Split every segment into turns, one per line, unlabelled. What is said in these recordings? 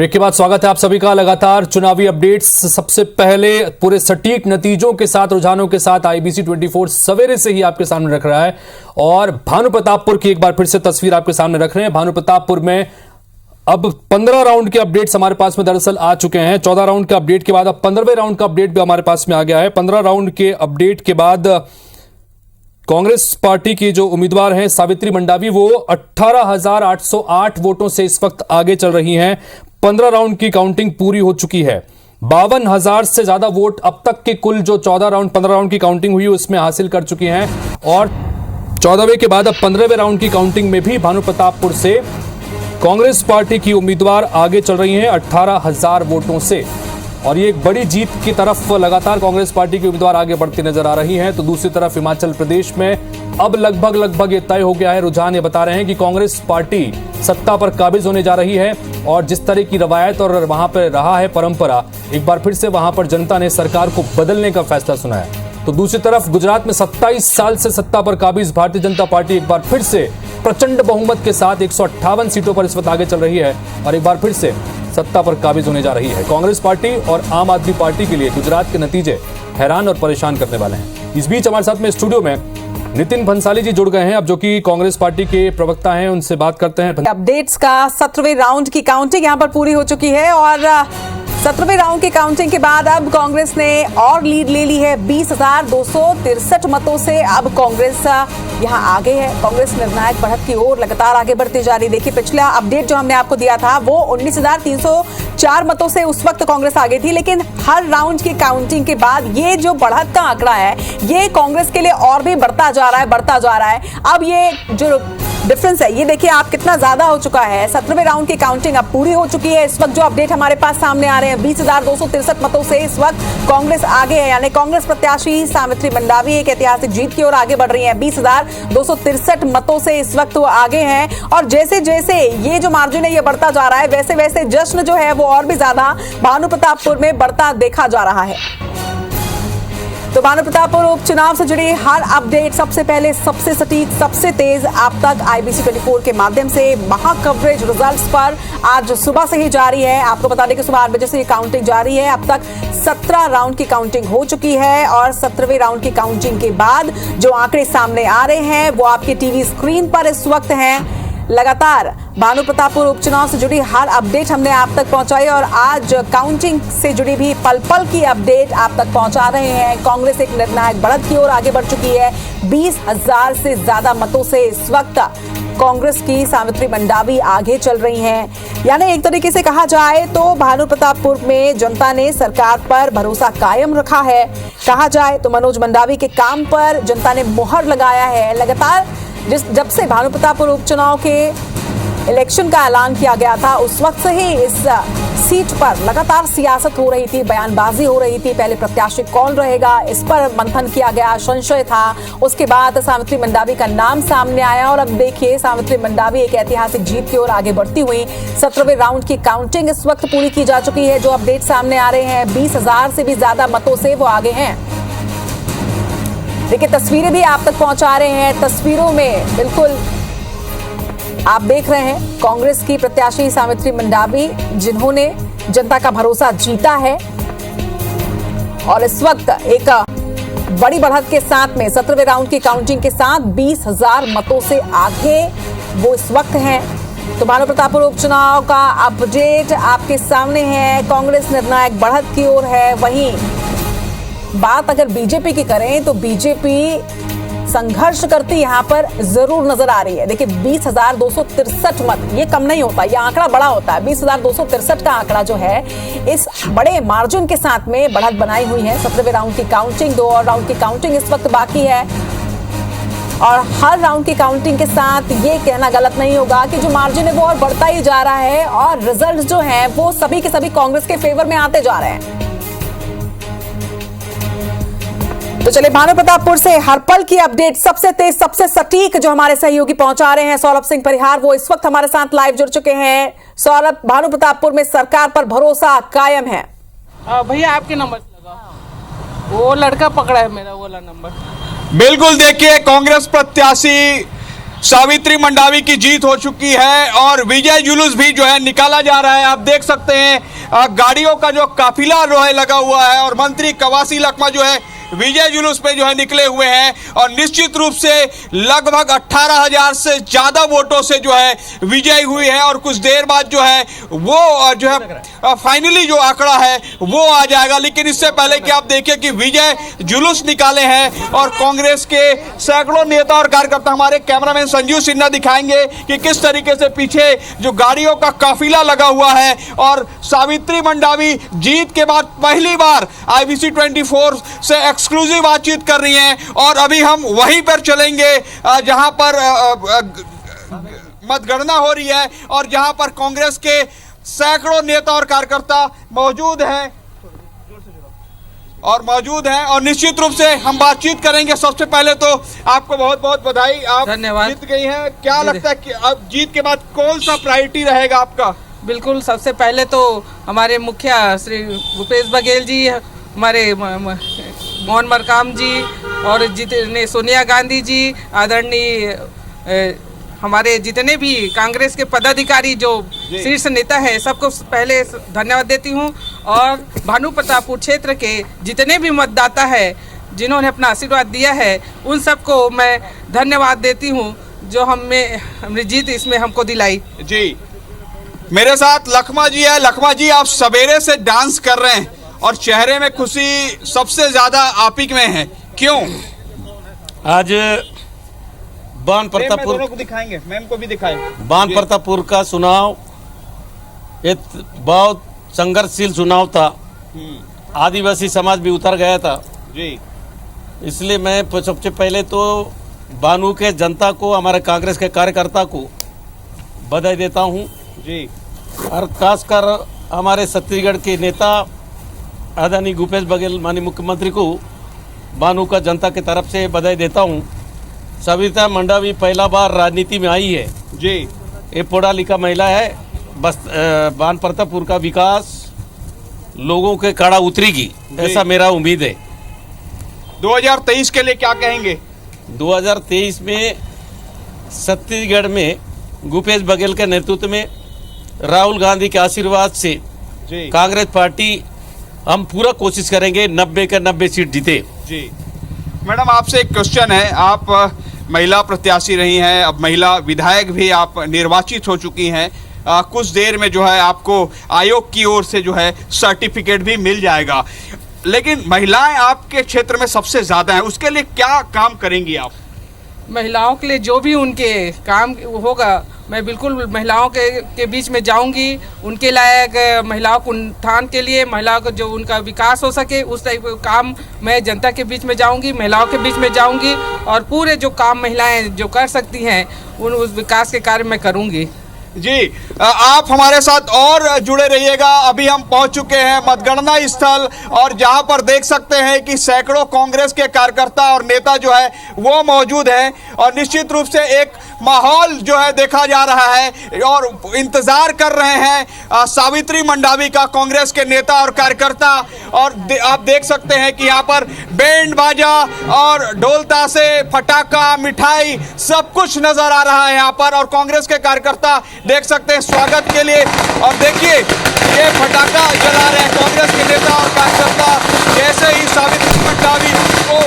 Break के बाद स्वागत है आप सभी का। लगातार चुनावी अपडेट्स सबसे पहले पूरे सटीक नतीजों के साथ, रुझानों के साथ आईबीसी 24 सवेरे से ही आपके सामने रख रहा है और भानु प्रतापपुर की एक बार फिर से तस्वीर आपके सामने रख रहे हैं। भानु प्रतापपुर में अब 15 राउंड के अपडेट्स हमारे पास में दरअसल आ चुके हैं। 14 राउंड के अपडेट के बाद अब 15वें राउंड का अपडेट भी हमारे पास में आ गया है। 15 राउंड के अपडेट के बाद कांग्रेस पार्टी की जो उम्मीदवार हैं सावित्री मंडावी, वो 18,808 वोटों से इस वक्त आगे चल रही हैं। 15 राउंड की काउंटिंग पूरी हो चुकी है। 52,000 से ज्यादा वोट अब तक के कुल जो 15 राउंड की काउंटिंग हुई उसमें हासिल कर चुकी हैं और 14वें के बाद अब 15वें राउंड की काउंटिंग में भी भानु प्रतापपुर से कांग्रेस पार्टी की उम्मीदवार आगे चल रही हैं 18,000 वोटों से और ये एक बड़ी जीत की तरफ लगातार कांग्रेस पार्टी की उम्मीदवार आगे बढ़ती नजर आ रही हैं। तो दूसरी तरफ हिमाचल प्रदेश में अब लगभग ये तय हो गया है। रुझान ये बता रहे हैं कि कांग्रेस पार्टी सत्ता पर काबिज होने जा रही है और जिस तरह की रवायत और वहां पर रहा है परंपरा, एक बार फिर से वहां पर जनता ने सरकार को बदलने का फैसला सुनाया। तो दूसरी तरफ गुजरात में 27 साल से सत्ता पर काबिज भारतीय जनता पार्टी एक बार फिर से प्रचंड बहुमत के साथ 158 सीटों पर इस वक्त आगे चल रही है और एक बार फिर से सत्ता पर काबिज होने जा रही है। कांग्रेस पार्टी और आम आदमी पार्टी के लिए गुजरात के नतीजे हैरान और परेशान करने वाले हैं। इस बीच हमारे साथ में स्टूडियो में नितिन भंसाली जी जुड़ गए हैं, अब जो कि कांग्रेस पार्टी के प्रवक्ता हैं, उनसे बात करते हैं।
अपडेट्स का 17वें राउंड की काउंटिंग यहां पर पूरी हो चुकी है और 17वें राउंड की काउंटिंग के बाद अब कांग्रेस ने और लीड ले ली है 20,263 मतों से। अब कांग्रेस यहां आगे है। कांग्रेस निर्णायक बढ़त की ओर लगातार आगे बढ़ती जा रही। देखिए, पिछला अपडेट जो हमने आपको दिया था वो 19,304 मतों से उस वक्त कांग्रेस आगे थी, लेकिन हर राउंड की काउंटिंग के बाद ये जो बढ़त का आंकड़ा है ये कांग्रेस के लिए और भी बढ़ता जा रहा है। अब ये जो डिफरेंस है ये देखिए आप कितना ज्यादा हो चुका है। 17वें राउंड की काउंटिंग अब पूरी हो चुकी है। इस वक्त जो अपडेट हमारे पास सामने आ रहे हैं 20,263 मतों से इस वक्त कांग्रेस आगे है, यानी कांग्रेस प्रत्याशी सावित्री मंडावी एक ऐतिहासिक जीत की ओर आगे बढ़ रही है। 20,263 मतों से इस वक्त वो आगे हैं और जैसे जैसे ये जो मार्जिन है ये बढ़ता जा रहा है, वैसे वैसे जश्न जो है वो और भी ज्यादा भानु प्रतापपुर में बढ़ता देखा जा रहा है। तो भानु प्रतापपुर उपचुनाव से जुड़ी हर अपडेट सबसे पहले, सबसे सटीक, सबसे तेज आप तक आईबीसी 24 के माध्यम से महा कवरेज रिजल्ट्स पर आज सुबह से ही जारी है। आपको बता दें कि सुबह 8 बजे से ये काउंटिंग जारी है। अब तक 17 राउंड की काउंटिंग हो चुकी है और 17वें राउंड की काउंटिंग के बाद जो आंकड़े सामने आ रहे हैं वो आपके टीवी स्क्रीन पर इस वक्त हैं। लगातार भानु प्रतापपुर उपचुनाव से जुड़ी हर अपडेट हमने आप तक पहुंचाई और आज काउंटिंग से जुड़ी भी पल पल की अपडेट आप तक पहुंचा रहे हैं। कांग्रेस एक निर्णायक बढ़त की ओर आगे बढ़ चुकी है। 20,000 से ज्यादा मतों से इस वक्त कांग्रेस की सावित्री मंडावी आगे चल रही हैं। यानी एक तरीके से कहा जाए तो भानु प्रतापपुर में जनता ने सरकार पर भरोसा कायम रखा है। कहा जाए तो मनोज मंडावी के काम पर जनता ने मुहर लगाया है। लगातार जब से भानु प्रतापपुर उपचुनाव के इलेक्शन का ऐलान किया गया था उस वक्त से ही इस सीट पर लगातार सियासत हो रही थी, बयानबाजी हो रही थी। पहले प्रत्याशी कौन रहेगा इस पर मंथन किया गया, संशय था। उसके बाद सावित्री मंडावी का नाम सामने आया और अब देखिए सावित्री मंडावी एक ऐतिहासिक जीत की ओर आगे बढ़ती हुई 17वें राउंड की काउंटिंग इस वक्त पूरी की जा चुकी है। जो अपडेट सामने आ रहे हैं 20,000 से भी ज्यादा मतों से वो आगे हैं। देखिए, तस्वीरें भी आप तक पहुंचा रहे हैं। तस्वीरों में बिल्कुल आप देख रहे हैं कांग्रेस की प्रत्याशी सावित्री मंडावी जिन्होंने जनता का भरोसा जीता है और इस वक्त एक बड़ी बढ़त के साथ में 17वें राउंड की काउंटिंग के साथ 20,000 मतों से आगे वो इस वक्त हैं। तो भानु प्रतापपुर उपचुनाव का अपडेट आपके सामने है। कांग्रेस निर्णायक बढ़त की ओर है। वहीं बात अगर बीजेपी की करें तो बीजेपी संघर्ष करती यहां पर जरूर नजर आ रही है। देखिए, 20,263 मत ये कम नहीं होता, ये आंकड़ा बड़ा होता है। 20,263 का आंकड़ा जो है इस बड़े मार्जिन के साथ में बढ़त बनाई हुई है। 17वें राउंड की काउंटिंग, 2 और राउंड की काउंटिंग इस वक्त बाकी है और हर राउंड की काउंटिंग के साथ ये कहना गलत नहीं होगा कि जो मार्जिन है वो और बढ़ता ही जा रहा है और रिजल्ट जो है वो सभी के सभी कांग्रेस के फेवर में आते जा रहे हैं। तो चलिए, भानु प्रतापपुर से हर पल की अपडेट सबसे तेज, सबसे सटीक जो हमारे सहयोगी पहुंचा रहे हैं सौरभ सिंह परिहार, वो इस वक्त हमारे साथ लाइव जुड़ चुके हैं। सौरभ, भानु प्रतापपुर में सरकार पर भरोसा कायम है।
भैया आपके नंबर से लगा, वो लड़का पकड़ा है मेरा वाला नंबर।
बिल्कुल, देखिए कांग्रेस प्रत्याशी सावित्री मंडावी की जीत हो चुकी है और विजय जुलूस भी जो है निकाला जा रहा है। आप देख सकते हैं गाड़ियों का जो काफिला जो है लगा हुआ है और मंत्री कवासी लखमा जो है विजय जुलूस पे जो है निकले हुए हैं और निश्चित रूप से लगभग 18,000 से ज्यादा वोटों से जो है विजयी हुई है और कुछ देर बाद जो है वो जो है फाइनली जो आंकड़ा है वो आ जाएगा। लेकिन इससे पहले कि आप देखिए कि विजय जुलूस निकाले हैं और कांग्रेस के सैकड़ों नेता और कार्यकर्ता, हमारे कैमरामैन संजीव सिन्हा दिखाएंगे कि किस तरीके से पीछे जो गाड़ियों का काफिला लगा हुआ है और सावित्री मंडावी जीत के बाद पहली बार IBC 24 से एक्सक्लूसिव बातचीत कर रही हैं और अभी हम वहीं पर चलेंगे जहां पर मतगणना हो रही है और जहां पर कांग्रेस के सैकड़ों नेता और कार्यकर्ता मौजूद हैं और निश्चित रूप से हम बातचीत करेंगे। सबसे पहले तो आपको बहुत बहुत बधाई, आप जीत गई हैं। क्या लगता है कि अब जीत के बाद कौन सा प्रायोरिटी रहेगा आपका?
बिल्कुल, सबसे पहले तो हमारे मुखिया श्री भूपेश बघेल जी, हमारे मोहन मरकाम जी और जितने सोनिया गांधी जी, आदरणीय हमारे जितने भी कांग्रेस के पदाधिकारी जो शीर्ष नेता है, सबको पहले धन्यवाद देती हूं और भानु प्रतापपुर क्षेत्र के जितने भी मतदाता है जिन्होंने अपना आशीर्वाद दिया है उन सबको मैं धन्यवाद देती हूं जो हमें जीत इसमें हमको दिलाई।
जी, मेरे साथ लखमा जी है। लखमा जी, आप सवेरे से डांस कर रहे हैं और चेहरे में खुशी सबसे ज्यादा आप ही में है, क्यों?
आज बान प्रतापपुर
को दिखाएंगे, मैम को भी दिखाएं।
बान प्रतापपुर का चुनाव एक बहुत संघर्षशील चुनाव था। आदिवासी समाज भी उतर गया था
जी,
इसलिए मैं सबसे पहले तो बानू के जनता को, हमारे कांग्रेस के कार्यकर्ता को बधाई देता हूं
जी
और खासकर हमारे छत्तीसगढ़ के नेता आदरणीय भूपेश बघेल माननीय मुख्यमंत्री को बानू का जनता की तरफ से बधाई देता हूं। सविता मंडावी पहला बार राजनीति में आई है
जी,
ये पढ़ा लिखा महिला है। बस बान प्रतापपुर का विकास लोगों के कड़ा उतरेगी, ऐसा मेरा उम्मीद है।
2023 के लिए क्या कहेंगे?
2023 में छत्तीसगढ़ में भूपेश बघेल के नेतृत्व में राहुल गांधी के आशीर्वाद से
जी
कांग्रेस पार्टी हम पूरा कोशिश करेंगे 90 के 90 सीट जीते।
जी मैडम, आपसे एक क्वेश्चन है। आप महिला प्रत्याशी रही हैं, अब महिला विधायक भी आप निर्वाचित हो चुकी हैं। कुछ देर में जो है आपको आयोग की ओर से जो है सर्टिफिकेट भी मिल जाएगा, लेकिन महिलाएं आपके क्षेत्र में सबसे ज्यादा हैं, उसके लिए क्या काम करेंगी आप?
महिलाओं के लिए जो भी उनके काम होगा मैं बिल्कुल महिलाओं के बीच में जाऊंगी, उनके लायक महिलाओं को उत्थान के लिए, महिलाओं को जो उनका विकास हो सके उस टाइप का काम मैं जनता के बीच में जाऊंगी, महिलाओं के बीच में जाऊंगी और पूरे जो काम महिलाएं जो कर सकती हैं उस विकास के कार्य मैं करूंगी।
जी, आप हमारे साथ और जुड़े रहिएगा। अभी हम पहुंच चुके हैं मतगणना स्थल और जहां पर देख सकते हैं कि सैकड़ों कांग्रेस के कार्यकर्ता और नेता जो है वो मौजूद हैं और निश्चित रूप से एक माहौल जो है देखा जा रहा है और इंतजार कर रहे हैं सावित्री मंडावी का, कांग्रेस के नेता और कार्यकर्ता। और आप देख सकते हैं कि यहाँ पर बैंड बाजा और ढोल ताशे, फटाका, मिठाई सब कुछ नजर आ रहा है यहाँ पर और कांग्रेस के कार्यकर्ता देख सकते हैं स्वागत के लिए। और देखिए ये फटाका जला रहे हैं कांग्रेस के नेता और कार्यकर्ता, जैसे ही सावित्री मंडावी को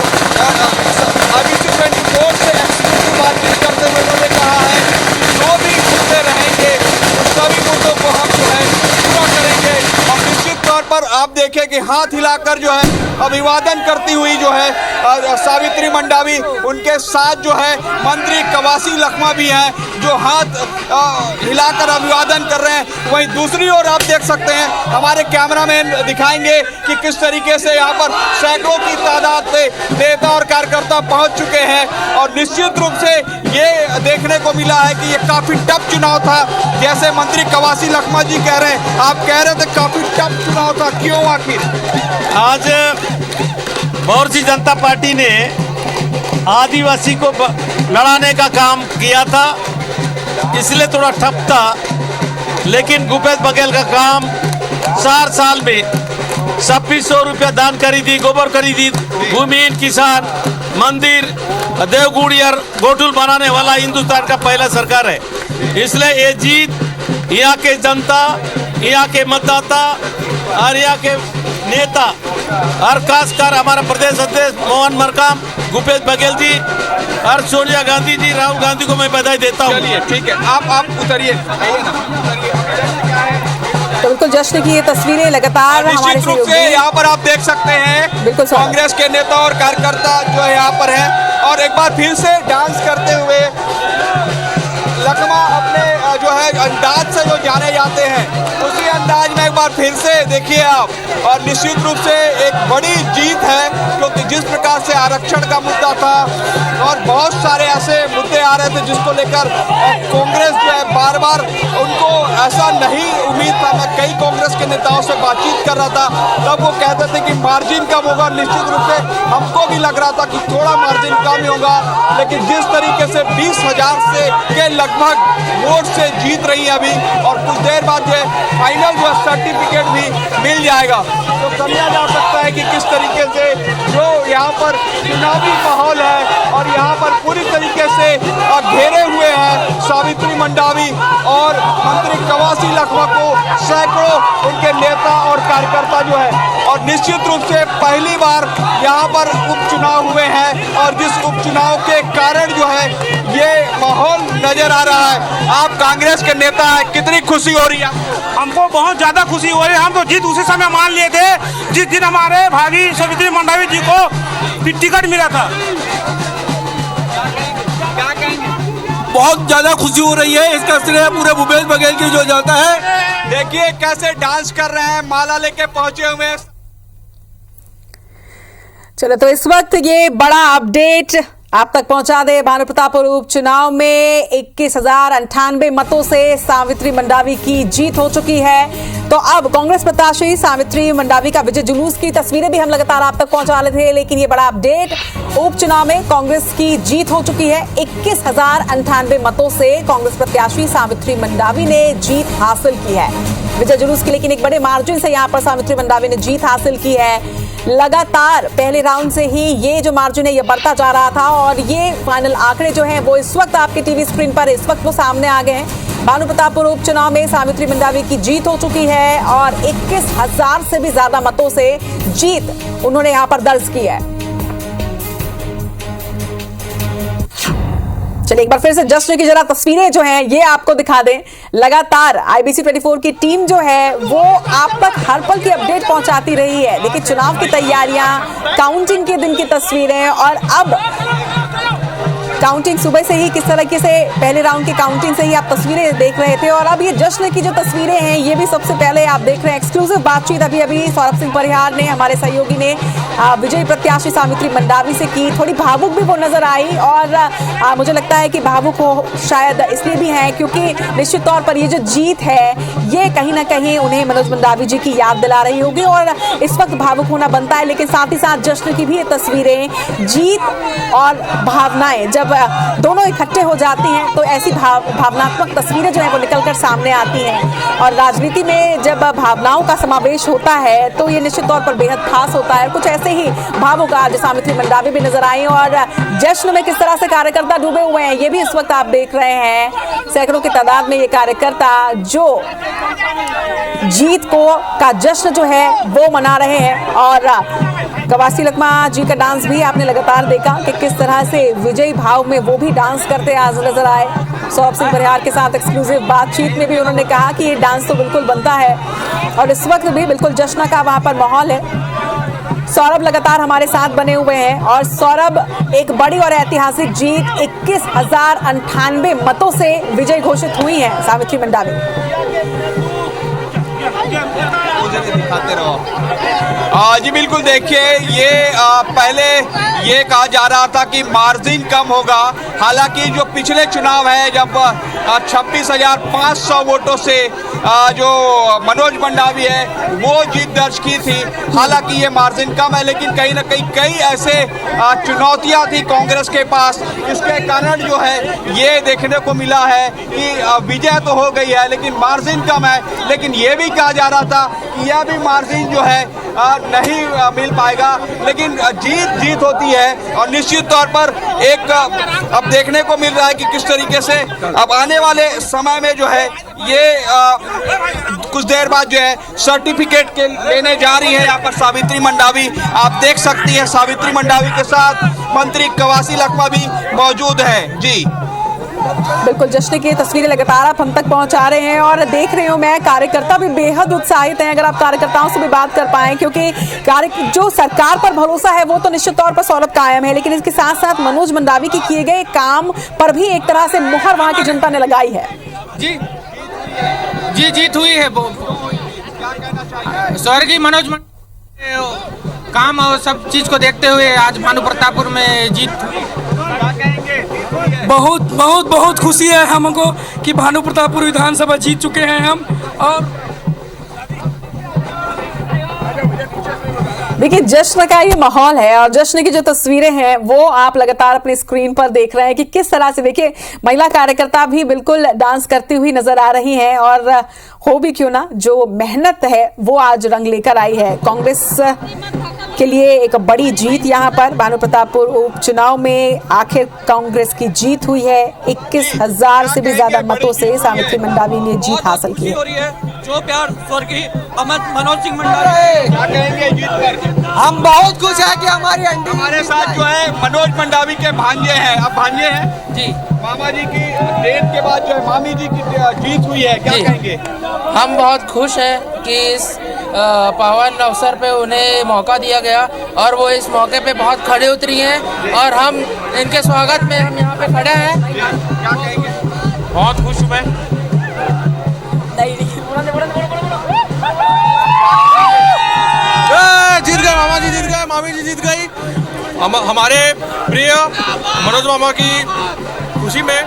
IBC 24 से एक्सक्लूसिव बातचीत करते हुए उन्होंने कहा है जो भी मुद्दे रहेंगे उन सभी मुद्दों को हम जो है पूरा करेंगे। और निश्चित तौर पर आप देखें कि हाथ हिलाकर जो है अभिवादन करती हुई जो है सावित्री मंडावी, उनके साथ जो है मंत्री कवासी लखमा भी हैं जो हाथ हिलाकर अभिवादन कर रहे हैं। वहीं दूसरी ओर आप देख सकते हैं, हमारे कैमरामैन दिखाएंगे कि किस तरीके से यहाँ पर सैकड़ों की तादाद में नेता और कार्यकर्ता पहुंच चुके हैं और निश्चित रूप से ये देखने को मिला है कि ये काफी टफ चुनाव था, जैसे मंत्री कवासी लखमा जी कह रहे हैं। आप कह रहे थे काफी टफ चुनाव था, क्यों आखिर?
आज भारतीय जनता पार्टी ने आदिवासी को लड़ाने का काम किया था, इसलिए थोड़ा ठप था, लेकिन भूपेश बघेल का काम 4 साल में 2600 रुपया दान खरीदी, गोबर खरीदी, भूमिहीन किसान, मंदिर, देवगुड़ियर गोठुल बनाने वाला हिंदुस्तान का पहला सरकार है। इसलिए ये जीत यहाँ के जनता, यहाँ के मतदाता और यहाँ के नेता और खासकर हमारा प्रदेश अध्यक्ष मोहन मरकाम, भूपेश बघेल जी और सोनिया गांधी जी, राहुल गांधी को मैं बधाई देता हूँ।
चलिए ठीक है, आप उतरिए, आइए ना।
तो बिल्कुल जश्न की ये तस्वीरें लगातार हमारे
निश्चित रूप से यहाँ पर आप देख सकते हैं
बिल्कुल
कांग्रेस के नेता और कार्यकर्ता जो है यहाँ पर है और एक बार फिर से डांस करते हुए लखमा अपने जो है अंदाज से जो जाने जाते हैं उसी अंदाज में एक बार फिर से देखिए आप। और निश्चित रूप से एक बड़ी जीत है क्योंकि जिस प्रकार से आरक्षण का मुद्दा था और बहुत सारे ऐसे मुद्दे आ रहे थे जिसको लेकर कांग्रेस जो है बार बार उनको ऐसा नहीं उम्मीद था। मैं कई कांग्रेस के नेताओं से बातचीत कर रहा था, तब वो कहते थे कि मार्जिन कम होगा। निश्चित रूप से हमको भी लग रहा था कि थोड़ा मार्जिन कम ही होगा, लेकिन जिस तरीके से 20,000 से के लगभग वोट से जीत रही है अभी और कुछ देर बाद जो फाइनल जो सर्टिफिकेट भी मिल जाएगा, तो समझा जा सकता है कि किस तरीके से जो यहाँ पर चुनावी माहौल है और यहाँ पर पूरी तरीके से घेरे हुए हैं सावित्री मंडावी और मंत्री कवासी लखमा को सैकड़ों उनके नेता और कार्यकर्ता जो है। और निश्चित रूप से पहली बार यहाँ पर उपचुनाव हुए हैं और जिस उपचुनाव के कारण जो है ये माहौल नजर आ रहा है। आप कांग्रेस के नेता हैं, कितनी खुशी हो रही है?
हमको बहुत ज्यादा खुशी हो रही है। हम तो जीत उसी समय मान लिए थे जिस दिन हमारे भाभी सावित्री मंडावी जी को टिकट मिला था।
बहुत ज्यादा खुशी हो रही है, इसका श्रेय पूरे भूपेश बघेल की जो जाता है।
देखिए कैसे डांस कर रहे हैं, माला लेके पहुंचे हुए।
चलो तो इस वक्त ये बड़ा अपडेट आप तक पहुंचा दे। भानु प्रतापपुर उपचुनाव में 21,098 मतों से सावित्री मंडावी की जीत हो चुकी है। तो अब कांग्रेस प्रत्याशी सावित्री मंडावी का विजय जुलूस की तस्वीरें भी हम लगातार आप तक पहुंचा रहे थे, लेकिन ये बड़ा अपडेट, उपचुनाव में कांग्रेस की जीत हो चुकी है। 21,098 मतों से कांग्रेस प्रत्याशी सावित्री मंडावी ने जीत हासिल की है विजय जुलूस की, लेकिन एक बड़े मार्जिन से यहाँ पर सावित्री मंडावी ने जीत हासिल की है। लगातार पहले राउंड से ही ये जो मार्जिन है ये बढ़ता जा रहा था और ये फाइनल आंकड़े जो हैं वो इस वक्त आपके टीवी स्क्रीन पर इस वक्त वो सामने आ गए हैं। भानु प्रतापपुर उपचुनाव में सावित्री मंडावी की जीत हो चुकी है और 21,000 से भी ज्यादा मतों से जीत उन्होंने यहां पर दर्ज की है। चलिए एक बार फिर से जश्न की जरा तस्वीरें जो हैं ये आपको दिखा दें। लगातार IBC 24 की टीम जो है वो आप तक हर पल की अपडेट पहुंचाती रही है। देखिए चुनाव की तैयारियां, काउंटिंग के दिन की तस्वीरें और अब काउंटिंग सुबह से ही किस तरीके से पहले राउंड की काउंटिंग से ही आप तस्वीरें देख रहे थे और अब ये जश्न की जो तस्वीरें हैं ये भी सबसे पहले आप देख रहे हैं। एक्सक्लूसिव बातचीत अभी सौरभ सिंह परिहार ने, हमारे सहयोगी ने विजयी प्रत्याशी सावित्री मंडावी से की। थोड़ी भावुक भी वो नजर आई और मुझे लगता है कि भावुक हो शायद इसलिए भी है क्योंकि निश्चित तौर पर ये जो जीत है ये कहीं ना कहीं उन्हें मनोज मंडावी जी की याद दिला रही होगी और इस वक्त भावुक होना बनता है। लेकिन साथ ही साथ जश्न की भी ये तस्वीरें, जीत और भावनाएं जब दोनों इकट्ठे हो जाती हैं तो ऐसी भावनात्मक तस्वीरें जो है वो निकलकर सामने आती हैं। और राजनीति में जब भावनाओं का समावेश होता है तो ये निश्चित तौर पर बेहद खास होता है। कुछ ऐसे ही भावुक आज सावित्री मंडावी भी नजर आई और जश्न में किस तरह से कार्यकर्ता डूबे हुए हैं ये भी इस वक्त आप देख रहे हैं। सैकड़ों की तादाद में ये कार्यकर्ता जो जीत का जश्न जो है वो मना रहे हैं और कवासी लखमा जी का डांस भी आपने लगातार देखा कि किस तरह से विजयी भाव में वो भी डांस करते आज नजर आए। सौरभ सिंह परिहार के साथ एक्सक्लूसिव बातचीत में भी उन्होंने कहा कि ये डांस तो बिल्कुल बनता है और इस वक्त भी बिल्कुल जश्न का वहां पर माहौल है। सौरभ लगातार हमारे साथ बने हुए हैं और सौरभ, एक बड़ी और ऐतिहासिक जीत, 21,098 मतों से विजय घोषित हुई है सावित्री मंडावी।
दिखाते रहो जी। बिल्कुल देखिए ये पहले ये कहा जा रहा था कि मार्जिन कम होगा, हालांकि जो पिछले चुनाव है जब 26,500 वोटों से जो मनोज मंडावी है वो जीत दर्ज की थी, हालांकि ये मार्जिन कम है लेकिन कहीं ना कहीं कई ऐसे चुनौतियां थी कांग्रेस के पास, इसके कारण जो है ये देखने को मिला है कि विजय तो हो गई है लेकिन मार्जिन कम है। लेकिन ये भी कहा जा रहा था कि यह भी मार्जिन जो है नहीं मिल पाएगा, लेकिन जीत होती है और निश्चित तौर पर एक अब देखने को मिल रहा है कि किस तरीके से अब आने वाले समय में जो है ये कुछ देर बाद जो है सर्टिफिकेट के लेने जा रही है यहाँ पर सावित्री मंडावी। आप देख सकती हैं सावित्री मंडावी के साथ मंत्री कवासी लखमा भी मौजूद है। जी
बिल्कुल, जश्न की तस्वीरें लगातार आप हम तक पहुंचा रहे हैं और देख रही हूं मैं, कार्यकर्ता भी बेहद उत्साहित हैं। अगर आप कार्यकर्ताओं से भी बात कर पाएं, क्योंकि जो सरकार पर भरोसा है वो तो निश्चित तौर पर सौरभ कायम है, लेकिन इसके साथ साथ मनोज मंडावी के किए गए काम पर भी एक तरह से मुहर वहां की जनता ने लगाई है।
जी जीत हुई है। स्वर्गीय मनोज काम और सब चीज को देखते हुए आज भानु प्रतापपुर में जीत हुई।
बहुत बहुत बहुत खुशी है हमको कि भानु प्रतापपुर विधानसभा जीत चुके हैं हम। और
देखिए, जश्न का ये माहौल है और जश्न की जो तस्वीरें हैं वो आप लगातार अपनी स्क्रीन पर देख रहे हैं कि किस तरह से, देखिए, महिला कार्यकर्ता भी बिल्कुल डांस करती हुई नजर आ रही हैं और हो भी क्यों ना, जो मेहनत है वो आज रंग लेकर आई है। कांग्रेस के लिए एक बड़ी जीत यहाँ पर भानु प्रतापपुर उपचुनाव में आखिर कांग्रेस की जीत हुई है। 21,000 से भी ज्यादा मतों से सावित्री मंडावी ने जीत हासिल की है।
जो प्यार स्वर्गीय मनोज सिंह मंडावी,
क्या कहेंगे जीत पर?
हम बहुत खुश हैं कि
हमारे साथ जो है मनोज मंडावी के भांजे हैं। अब भांजे हैं
जी,
मामा जी की डेथ के बाद जो है मामी जी की जीत हुई है, क्या कहेंगे?
हम बहुत खुश हैं कि इस पावन अवसर पे उन्हें मौका दिया गया और वो इस मौके पे बहुत खड़े उतरी हैं और हम इनके स्वागत में हम यहाँ पे खड़े हैं।
क्या कहेंगे?
बहुत खुश हूँ मैं।
जीत गए मामा जी, जीत गए मामी जी, जीत गई। हमारे प्रिय मनोज मामा की खुशी में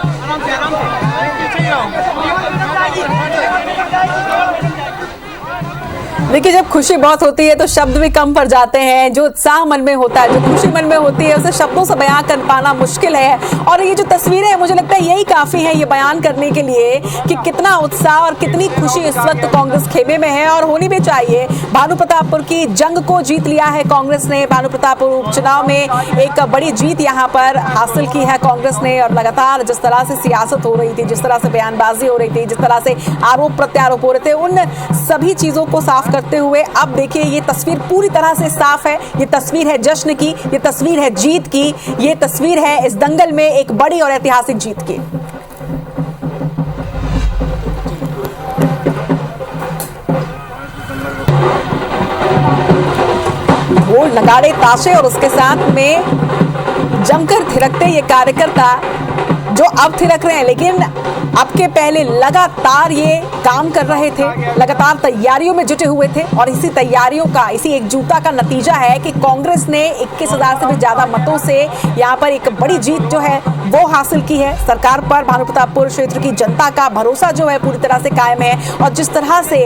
देखिए, जब खुशी बहुत होती है तो शब्द भी कम पड़ जाते हैं। जो उत्साह मन में होता है, जो खुशी मन में होती है, उसे शब्दों से बयां कर पाना मुश्किल है। और ये जो तस्वीरें हैं, मुझे लगता है यही काफी है ये बयान करने के लिए कि कितना उत्साह और कितनी खुशी इस वक्त कांग्रेस खेमे में है और होनी भी चाहिए। भानु प्रतापपुर की जंग को जीत लिया है कांग्रेस ने। भानु प्रतापपुर उपचुनाव में एक बड़ी जीत यहाँ पर हासिल की है कांग्रेस ने। और लगातार जिस तरह से सियासत हो रही थी, जिस तरह से बयानबाजी हो रही थी, जिस तरह से आरोप प्रत्यारोप हो रहे थे, उन सभी चीजों को साफ करते हुए अब देखिए ये तस्वीर पूरी तरह से साफ है। ये तस्वीर है जश्न की, ये तस्वीर है जीत की, ये तस्वीर है इस दंगल में एक बड़ी और ऐतिहासिक जीत की। ढोल नगाड़े ताशे और उसके साथ में जमकर थिरकते ये कार्यकर्ता जो अब थिरक रहे हैं, लेकिन अब के पहले लगातार ये काम कर रहे थे, लगातार तैयारियों में जुटे हुए थे। और इसी तैयारियों का, इसी एकजुटता का नतीजा है कि कांग्रेस ने 21,000 से भी ज्यादा मतों से यहाँ पर एक बड़ी जीत जो है वो हासिल की है। सरकार पर भानु प्रतापपुर क्षेत्र की जनता का भरोसा जो है पूरी तरह से कायम है। और जिस तरह से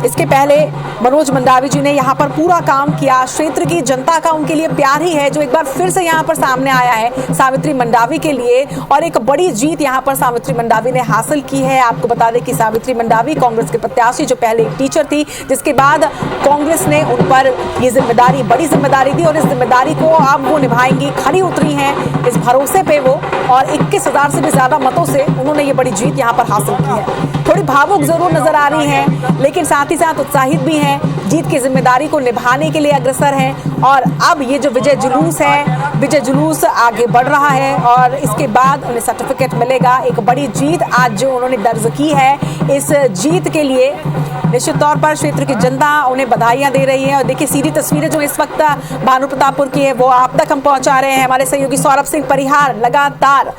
इसके पहले मनोज मंडावी जी ने यहाँ पर पूरा काम किया, क्षेत्र की जनता का उनके लिए प्यार ही है जो एक बार फिर से यहाँ पर सामने आया है सावित्री मंडावी के लिए। और एक बड़ी जीत यहाँ पर सावित्री मंडावी ने हासिल की है। आपको बता दें कि सावित्री मंडावी कांग्रेस के प्रत्याशी जो पहले एक टीचर थी, जिसके बाद कांग्रेस ने उन पर ये जिम्मेदारी, बड़ी जिम्मेदारी दी और इस जिम्मेदारी को अब वो निभाएंगी। खड़ी उतरी हैं इस भरोसे पे वो, और 21,000 से भी ज्यादा मतों से उन्होंने ये बड़ी जीत यहाँ पर हासिल की है। थोड़ी भावुक जरूर नजर आ रही हैं, लेकिन साथ ही साथ उत्साहित भी हैं, जीत की जिम्मेदारी को निभाने के लिए अग्रसर हैं। और अब ये जो विजय जुलूस है, विजय जुलूस आगे बढ़ रहा है और इसके बाद उन्हें सर्टिफिकेट मिलेगा। एक बड़ी जीत आज जो उन्होंने दर्ज की है, इस जीत के लिए निश्चित तौर पर क्षेत्र की जनता उन्हें बधाइयां दे रही है। और देखिए सीधी तस्वीरें जो इस वक्त भानु प्रतापपुर की है वो आप तक हम पहुंचा रहे हैं। हमारे सहयोगी सौरभ सिंह परिहार लगातार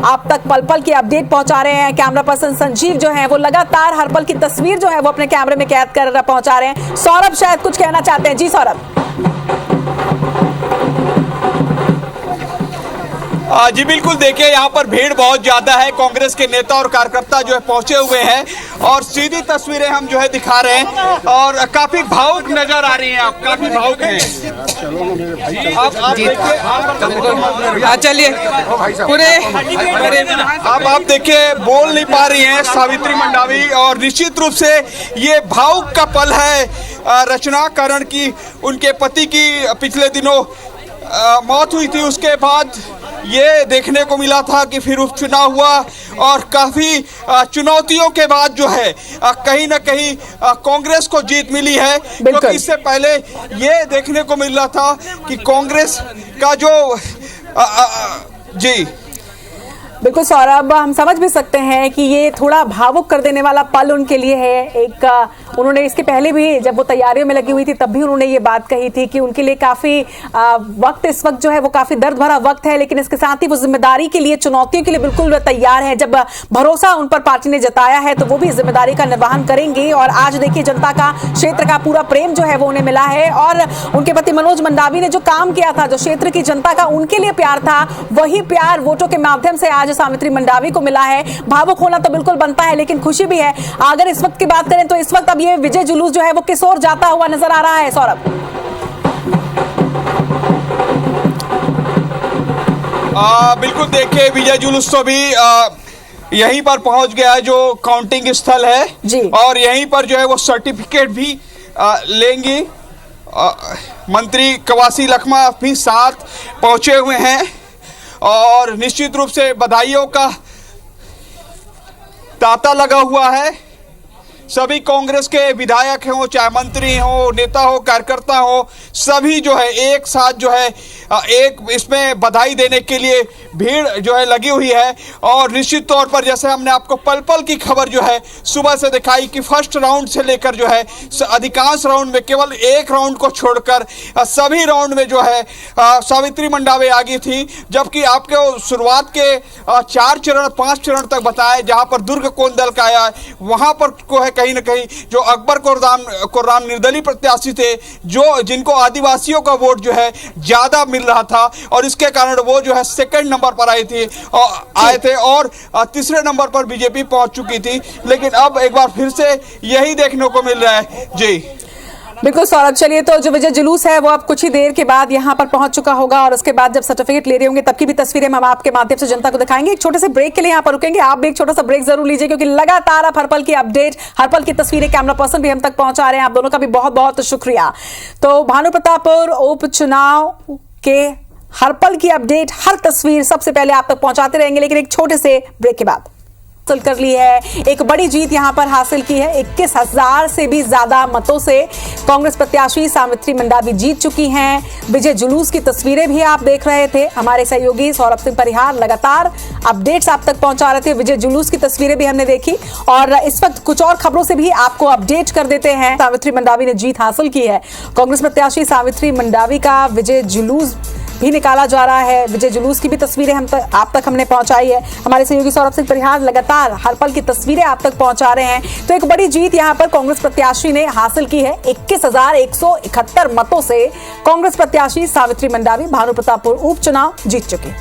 आप तक पल पल की अपडेट पहुंचा रहे हैं। कैमरा पर्सन संजीव जो है वो लगातार हर पल की तस्वीर जो है वो अपने कैमरे में कैद कर पहुंचा रहे हैं। सौरभ शायद कुछ कहना चाहते हैं। जी सौरभ।
जी बिल्कुल, देखिए यहाँ पर भीड़ बहुत ज्यादा है। कांग्रेस के नेता और कार्यकर्ता जो है पहुंचे हुए हैं और सीधी तस्वीरें हम जो है दिखा रहे हैं और काफी भावुक नजर आ रही हैं। आप काफी भावुक हैं। आप
चलिए पूरे
आप देखिए बोल नहीं पा रही हैं सावित्री मंडावी और निश्चित रूप से ये भावुक का पल है। रचना करण की उनके पति की पिछले दिनों मौत हुई थी, उसके बाद ये देखने को मिला था कि फिर उपचुनाव हुआ और काफ़ी चुनौतियों के बाद जो है कहीं ना कहीं कांग्रेस को जीत मिली है। क्योंकि इससे पहले ये देखने को मिल रहा था कि कांग्रेस का जो जी
बिल्कुल सौरभ, हम समझ भी सकते हैं कि ये थोड़ा भावुक कर देने वाला पल उनके लिए है। एक उन्होंने इसके पहले भी जब वो तैयारियों में लगी हुई थी तब भी उन्होंने ये बात कही थी कि उनके लिए काफी वक्त इस वक्त जो है वो काफी दर्द भरा वक्त है, लेकिन इसके साथ ही वो जिम्मेदारी के लिए, चुनौतियों के लिए बिल्कुल तैयार है। जब भरोसा उन पर पार्टी ने जताया है तो वो भी जिम्मेदारी का निर्वहन करेंगे। और आज देखिए जनता का, क्षेत्र का पूरा प्रेम जो है वो उन्हें मिला है और उनके पति मनोज मंडावी ने जो काम किया था, जो क्षेत्र की जनता का उनके लिए प्यार था, वही प्यार वोटों के माध्यम से आज सावित्री मंडावी को मिला है। भावुक होना तो बिल्कुल बनता है, लेकिन खुशी भी है। अगर इस वक्त की बात करें तो इस वक्त अब ये विजय जुलूस जो है वो किस ओर जाता हुआ नजर आ रहा है सौरभ?
बिल्कुल, देखिए विजय जुलूस तो भी यहीं पर पहुंच गया है जो काउंटिंग स्थल है
जी।
और यहीं पर जो है वो सर्टिफिकेट भी लेंगी। मंत्री कवासी लखमा भी साथ पहुंचे हुए हैं और निश्चित रूप से बधाइयों का तांता लगा हुआ है। सभी कांग्रेस के विधायक हों, चाहे मंत्री हो, नेता हो, कार्यकर्ता हो, सभी जो है एक साथ जो है एक इसमें बधाई देने के लिए भीड़ जो है लगी हुई है। और निश्चित तौर पर जैसे हमने आपको पल पल की खबर जो है सुबह से दिखाई कि फर्स्ट राउंड से लेकर जो है अधिकांश राउंड में, केवल एक राउंड को छोड़कर सभी राउंड में जो है सावित्री मंडावी आगे थी। जबकि आपको शुरुआत के 4 चरण 5 चरण तक बताए, जहां पर दुर्ग कोंदल का आया, वहां पर को है कहीं ना कहीं जो अकबर कुर्राम निर्दलीय प्रत्याशी थे, जो जिनको आदिवासियों का वोट जो है ज्यादा मिल रहा था और इसके कारण वो जो है सेकंड नंबर पर आए थे और तीसरे नंबर पर बीजेपी पहुंच चुकी थी। लेकिन अब एक बार फिर से यही देखने को मिल रहा है। जी
बिल्कुल सौरभ, चलिए तो जो विजय जुलूस है वो अब कुछ ही देर के बाद यहाँ पर पहुंच चुका होगा और उसके बाद जब सर्टिफिकेट ले रहे होंगे तब की भी तस्वीरें हम आपके माध्यम से जनता को दिखाएंगे। एक छोटे से ब्रेक के लिए यहाँ पर रुकेंगे, आप भी एक छोटा सा ब्रेक जरूर लीजिए क्योंकि लगातार आप हर पल की अपडेट, हर पल की तस्वीरें कैमरा पर्सन भी हम तक पहुंचा रहे हैं। आप दोनों का भी बहुत बहुत शुक्रिया। तो भानु प्रतापपुर उपचुनाव के हर पल की अपडेट, हर तस्वीर सबसे पहले आप तक पहुंचाते रहेंगे, लेकिन एक छोटे से ब्रेक के बाद हासिल कर ली है। एक बड़ी जीत यहां पर हासिल की है। 21,000 से भी ज्यादा मतों से कांग्रेस प्रत्याशी सावित्री मंडावी जीत चुकी हैं। विजय जुलूस की तस्वीरें भी आप देख रहे थे, हमारे सहयोगी सौरभ सिंह परिहार लगातार अपडेट्स आप तक पहुंचा रहे थे। विजय जुलूस की तस्वीरें भी हमने देखी और इस वक्त कुछ और खबरों से भी आपको अपडेट कर देते हैं। सावित्री मंडावी ने जीत हासिल की है। कांग्रेस प्रत्याशी सावित्री मंडावी का विजय जुलूस भी निकाला जा रहा है। विजय जुलूस की भी तस्वीरें आप तक हमने पहुंचाई है। हमारे सहयोगी सौरभ सिंह परिहार लगातार हर पल की तस्वीरें आप तक पहुंचा रहे हैं। तो एक बड़ी जीत यहां पर कांग्रेस प्रत्याशी ने हासिल की है। 21,171 मतों से कांग्रेस प्रत्याशी सावित्री मंडावी भानु प्रतापपुर उपचुनाव जीत चुकी।